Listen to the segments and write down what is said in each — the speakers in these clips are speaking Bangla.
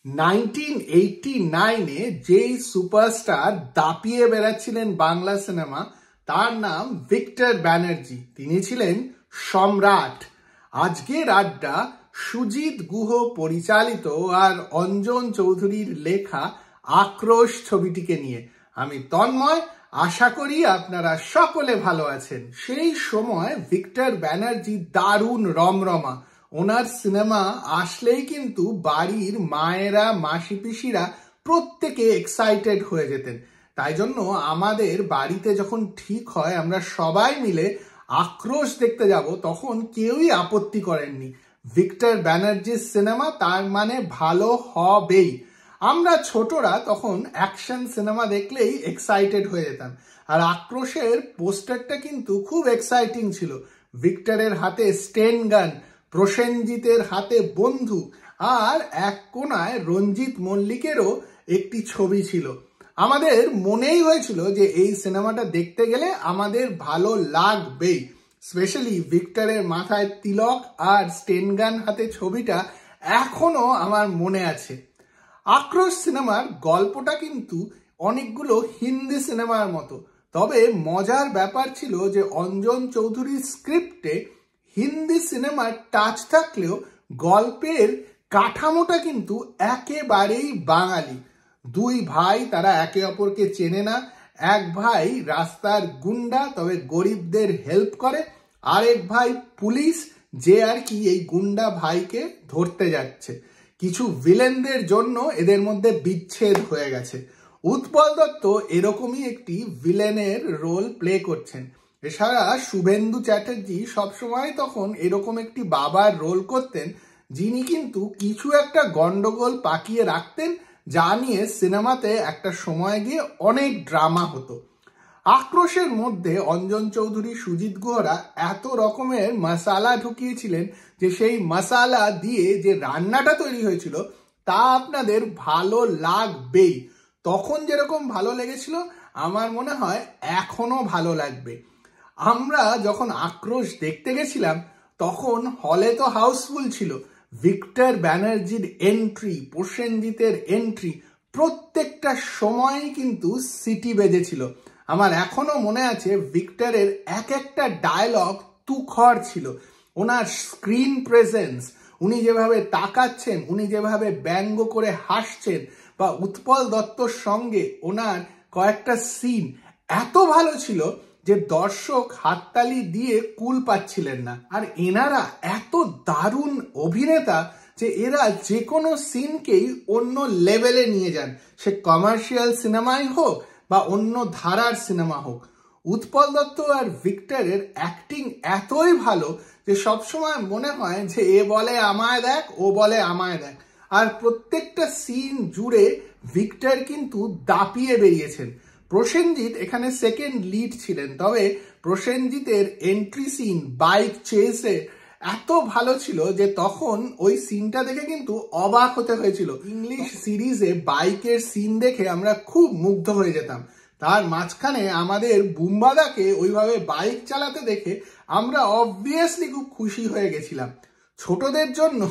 1989-এ যেই সুপারস্টার দাপিয়ে বেড়াচ্ছিলেন বাংলা সিনেমা, তার নাম ভিক্টর ব্যানার্জি। তিনি ছিলেন সম্রাট। আজকের আড্ডা সুজিত গুহ পরিচালিত আর অঞ্জন চৌধুরীর লেখা আক্রোশ ছবিটিকে নিয়ে। আমি তন্ময়, আশা করি আপনারা সকলে ভালো আছেন। সেই সময় ভিক্টর ব্যানার্জি দারুণ রমরমা। ওনার সিনেমা আসলেই কিন্তু বাড়ির মায়েরা, মাসি পিসিরা প্রত্যেকে এক্সাইটেড হয়ে যেতেন। তাই জন্য আমাদের বাড়িতে যখন ঠিক হয় আমরা সবাই মিলে আক্রোশ দেখতে যাব, তখন কেউই আপত্তি করেননি। ভিক্টর ব্যানার্জির সিনেমা, তার মানে ভালো হবেই। আমরা ছোটরা তখন অ্যাকশন সিনেমা দেখলেই এক্সাইটেড হয়ে যেতাম। আর আক্রোশের পোস্টারটা কিন্তু খুব এক্সাইটিং ছিল। ভিক্টরের হাতে স্টেন গান, প্রসেনজিতের হাতে বন্দুক, আর এক কোনায় রঞ্জিত মল্লিকেরও একটি ছবি ছিল। আমাদের মনেই হয়েছিল যে এই সিনেমাটা দেখতে গেলে আমাদের ভালো লাগবেই। স্পেশালি ভিক্টরের মাথায় তিলক আর স্টেন গান হাতে ছবিটা এখনো আমার মনে আছে। আক্রোশ সিনেমার গল্পটা কিন্তু অনেকগুলো হিন্দি সিনেমার মতো, তবে মজার ব্যাপার ছিল যে অঞ্জন চৌধুরীর স্ক্রিপ্টে হিন্দি সিনেমার টাচ থাকলেও গল্পের কাঠামোটা কিন্তু একেবারেই বাঙালি। দুই ভাই, তারা একে অপরকে চেনে না। এক ভাই রাস্তার গুন্ডা, তবে গরিবদের হেল্প করে। আরেক ভাই পুলিশ, যে আর কি এই গুন্ডা ভাইকে ধরতে যাচ্ছে। কিছু ভিলেনদের জন্য এদের মধ্যে বিচ্ছেদ হয়ে গেছে। উৎপল দত্ত এরকমই একটি ভিলেনের রোল প্লে করছেন। এছাড়া শুভেন্দু চ্যাটার্জি সবসময় তখন এরকম একটি বাবার রোল করতেন, যিনি কিন্তু কিছু একটা গন্ডগোল পাকিয়ে রাখতেন, যা নিয়ে সিনেমাতে একটা সময় গিয়ে অনেক ড্রামা হতো। আক্রোশের মধ্যে অঞ্জন চৌধুরী, সুজিত গুহরা এত রকমের মশালা ঢুকিয়েছিলেন যে সেই মশালা দিয়ে যে রান্নাটা তৈরি হয়েছিল তা আপনাদের ভালো লাগবেই। তখন যেরকম ভালো লেগেছিল আমার মনে হয় এখনো ভালো লাগবে। আমরা যখন আক্রোশ দেখতে গেছিলাম তখন হলে তো হাউসফুল ছিল। ভিক্টর ব্যানার্জির এন্ট্রি, প্রসেনজিতের এন্ট্রি, প্রত্যেকটা সময়ই কিন্তু সিটি বেজেছিল। আমার এখনো মনে আছে ভিক্টরের এক একটা ডায়লগ তুখর ছিল। ওনার স্ক্রিন প্রেজেন্স, উনি যেভাবে তাকাচ্ছেন, উনি যেভাবে ব্যঙ্গ করে হাসছেন, বা উৎপল দত্তর সঙ্গে ওনার কয়েকটা সিন এত ভালো ছিল যে দর্শক হাততালি দিয়ে কুল পাচ্ছিলেন না। আর এনারা এত দারুণ অভিনেতা যে এরা যে কোনো সিনকেই অন্য লেভেলে নিয়ে যান, সে কমার্শিয়াল সিনেমাই হোক বা অন্য ধারার সিনেমা হোক। উৎপল দত্ত আর ভিক্টরের অ্যাক্টিং এতই ভালো যে সবসময় মনে হয় যে এ বলে আমায় দেখ, ও বলে আমায় দেখ। আর প্রত্যেকটা সিন জুড়ে ভিক্টর কিন্তু দাপিয়ে বেরিয়েছেন। প্রসেনজিৎ এখানে সেকেন্ড লিড ছিলেন, তবে প্রসেনজিতের এন্ট্রি সিন বাইক চেসে এত ভালো ছিল যে তখন ওই সিনটা দেখে কিন্তু অবাক হতে হয়েছিল। ইংলিশ সিরিজে বাইকের সিন দেখে আমরা খুব মুগ্ধ হয়ে যেতাম। তার মাঝখানে আমাদের বুম্বাদাকে ওইভাবে বাইক চালাতে দেখে আমরা অবভিয়াসলি খুব খুশি হয়ে গেছিলাম। ছোটদের জন্য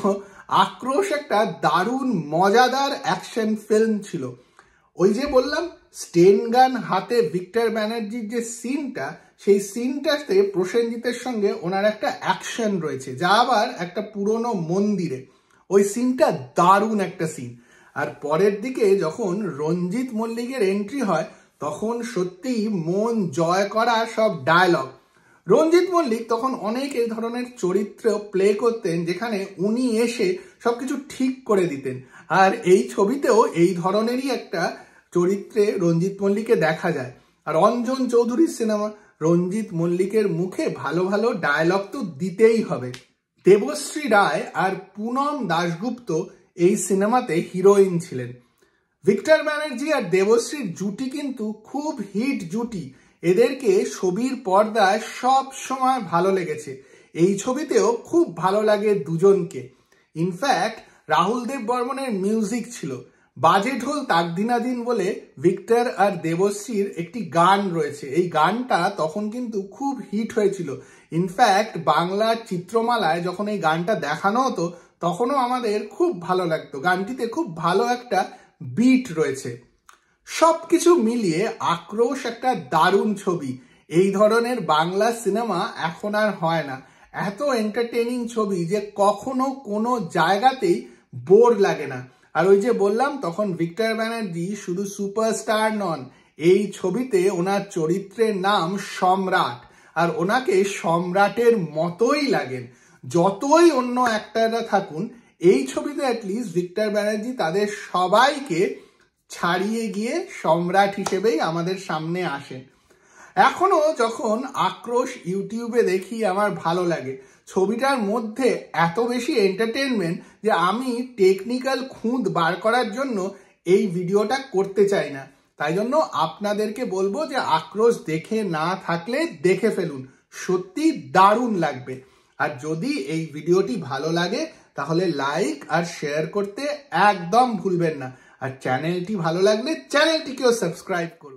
আক্রোশ একটা দারুণ মজাদার অ্যাকশন ফিল্ম ছিল। ওই যে বললাম স্টেন গান হাতে ভিক্টর ব্যানার্জির যে সিনটা, সেই সিনটাতে প্রসেনজিতের সঙ্গে ওনার একটা অ্যাকশন রয়েছে, যা আবার একটা পুরনো মন্দিরে। ওই সিনটা দারুণ একটা সিন। আর পরের দিকে যখন রঞ্জিত মল্লিকের এন্ট্রি হয় তখন সত্যিই মন জয় করা সব ডায়লগ। রঞ্জিত মল্লিক তখন অনেক এই ধরনের চরিত্র প্লে করতেন যেখানে উনি এসে সবকিছু ঠিক করে দিতেন। আর এই ছবিতেও এই ধরনেরই একটা চরিত্রে রঞ্জিত মল্লিককে দেখা যায়। আর অঞ্জন চৌধুরীর সিনেমা, রঞ্জিত মল্লিকের মুখে ভালো ভালো ডায়লগ তো দিতেই হবে। দেবশ্রী রায় আর পুনম দাশগুপ্ত এই সিনেমাতে হিরোইন ছিলেন। ভিক্টর ব্যানার্জি আর দেবশ্রীর জুটি কিন্তু খুব হিট জুটি। এদেরকে ছবির পর্দায় সব সময় ভালো লেগেছে। এই ছবিতেও খুব ভালো লাগে দুজনকে। ইনফ্যাক্ট রাহুল দেব বর্মনের মিউজিক ছিল। বাজে ঢোল তাকদিনাদিন বলে ভিক্টর আর দেবশ্রীর একটি গান রয়েছে। এই গানটা তখন কিন্তু খুব হিট হয়েছিল। ইনফ্যাক্ট বাংলার চিত্রমালায় যখন এই গানটা দেখানো হতো তখনও আমাদের খুব ভালো লাগতো। গানটিতে খুব ভালো একটা বিট রয়েছে। সবকিছু মিলিয়ে আক্রোশ একটা দারুণ ছবি। এই ধরনের বাংলা সিনেমা এখন আর হয় না। এত এন্টারটেইনিং ছবি যে কখনো কোনো জায়গাতেই বোর লাগে না। আর ওই যে বললাম, তখন ভিক্টর ব্যানার্জি শুধু সুপারস্টার নন, এই ছবিতে ওনার চরিত্রের নাম সম্রাট, আর ওনাকে সম্রাটের মতোই লাগেন। যতই অন্য অ্যাক্টাররা থাকুন, এই ছবিতে অ্যাটলিস্ট ভিক্টর ব্যানার্জি তাদের সবাইকে ছাড়িয়ে গিয়ে সম্রাট হিসেবেই আমাদের সামনে আসেন। এখনো যখন আক্রোশ ইউটিউবে দেখি আমার ভালো লাগে। ছবিটার মধ্যে এত বেশি এন্টারটেনমেন্ট যে আমি টেকনিক্যাল খুঁত বার করার জন্য এই ভিডিওটা করতে চাই না। তাই জন্য আপনাদেরকে বলবো যে আক্রোশ দেখে না থাকলে দেখে ফেলুন, সত্যি দারুণ লাগবে। আর যদি এই ভিডিওটি ভালো লাগে তাহলে লাইক আর শেয়ার করতে একদম ভুলবেন না। আর চ্যানেলটি ভালো লাগলে চ্যানেলটিকেও সাবস্ক্রাইব করুন।